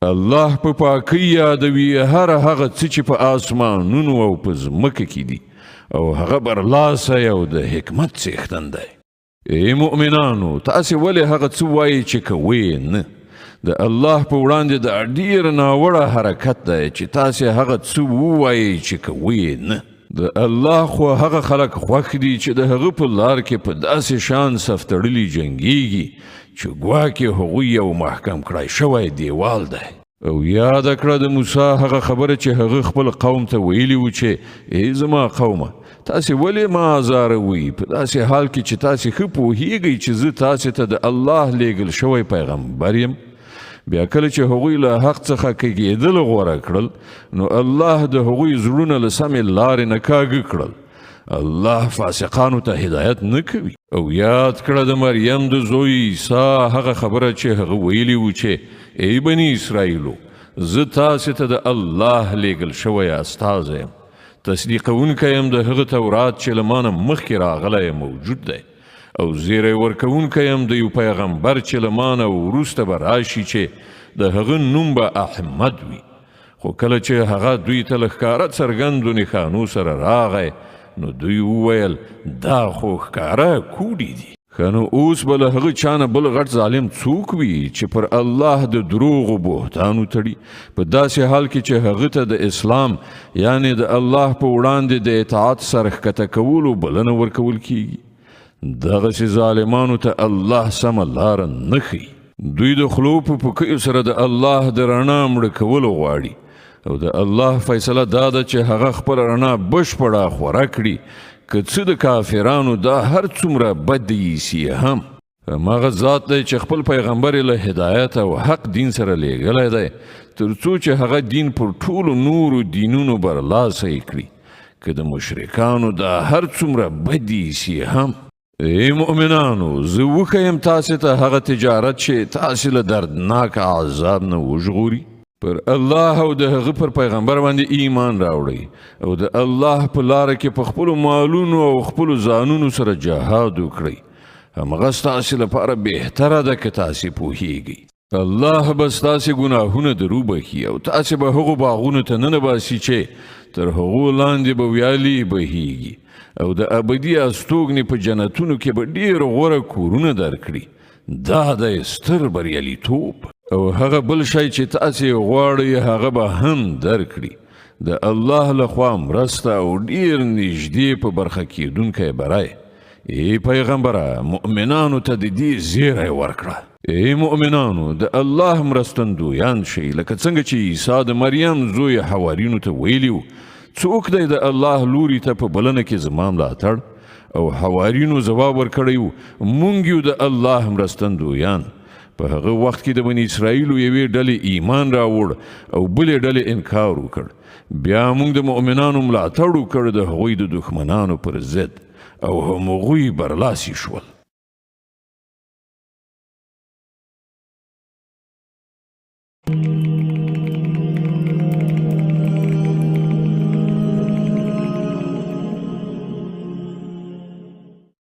الله په پاکۍ یادوي هر هغه څه چې په آسمانونو او په ځمکه کې دي او هغه برلاسه او د حکمت څښتن دی. ای مؤمنانو، تاسې ولې هغه څه وایي چې کوئ نه؟ د الله په وړاندې د ډیر ناوړه حرکت دی چې تاسې هغه څه ووایي چې کوئ نه. د الله خو هغه خلک خوښ دي چې د هغه په لار کې په داسې شان صف تړلي جنګیږي چې ګواکې هغوی یو محکم کړای شوی دیوال دی. او یاد کړه د موسی هغه خبره چې هغه خپل قوم ته ویلي و چې ای زما قومه، تاسې ولې ما ازاروئ په داسې حال کې چې تاسې ښه پوهیږئ چې زه تاسې ته د الله لیږل شوی پیغمبر یم. بیا کله چې هغوی له حق څخه کږېدل غوره کړل، نو الله د هغوی زړونه له سمې لارې نه کاږه کړل. الله فاسقانو ته هدایت نه کوي. او یاد کړه د مریم د زوی عیسی هغه خبره چې هغه ویلي و چې ای بني اسرائیلو، زه تاسې ته د الله لیږل شوی استازی یم، تصدیقونکی یم د هغه تورات چې له ما نه مخکې راغلی موجود دی، او زیری ورکوونکی یم د یو پیغمبر چې له ما نه وروسته به راشي چې د هغه نوم به احمد وي. خو کله چې هغه دوی ته له ښکاره څرګندو نښانو سره راغی، نو دوی وویل دا خو ښکاره کوډې دي. ښه نو اوس به له هغه چا نه بل غټ ظالم څوک وي چې پر الله د دروغو بهتان وتړي، په داسې حال کې چې هغه ته د اسلام یعنی د الله په وړاندې د اطاعت سره ښکته کولو بلنه ورکول کیږي. دغسې ظالمانو ته الله سمه لاره نه ښیي. دوی د خولو په پوکیو سره د الله د رڼا مړه کولو غواړي، او د الله فیصله دا ده چې هغه خپل رڼا بشپړه خوره کړي، که څه د کافرانو دا هر څومره بد ایسي هم. هماغه ذات دی چې خپل پیغمبر له هدایت او حق دین سره لیږلی دی، تر څو چې هغه دین پر ټولو نورو دینونو برلاسی کړي، که د مشرکانو دا هر څومره بد ایسي هم. ای مؤمنانو، زه وښیم تاسې ته هغه تجارت چې تاسې له دردناک عذاب نه وژغوري. پر الله او د هغه پر پیغمبر باندې ایمان راوړئ، او د الله په لاره کې په خپلو مالونو او خپلو ځانونو سره جهاد وکړئ. همغه ستاسې لپاره بهتره ده که تاسې پوهیږئ. الله به ستاسې ګناهونه دروبخي، او تاسې به هغو باغونو ته ننباسي چې تر هغو لاندې به ویالې بهیږي، او د ابدي استوګنې په جنتونو کې به ډېر غوره کورونه درکړي. دا د ستر بریالیتوب. او هغه بل شی چې تاسې غواړئ هغه به هم درکړي. د الله لخوا مرسته او ډېر نږدې په برخه کیدونکی بری. ای پیغمبره، مؤمنانو ته د دې زیری ورکړه. ای مؤمنانو، د الله مرستندویان شئ، لکه څنګه چې عیسی د مریم زوی حوارینو ته ویلي و، څوک دی د الله لوري ته په بلنه کې زما ملاتړ؟ او حوارینو ځواب ورکړی و، موږ یو د الله مرستندویان. په هغه وخت کې د بني اسرائیلو یوې ډلې ایمان راوړ او بلې ډلې انکار وکړ. بیا موږ د مؤمنانو ملاتړ وکړ د هغوی د دښمنانو پر ضد، او همغوی برلاسي شول.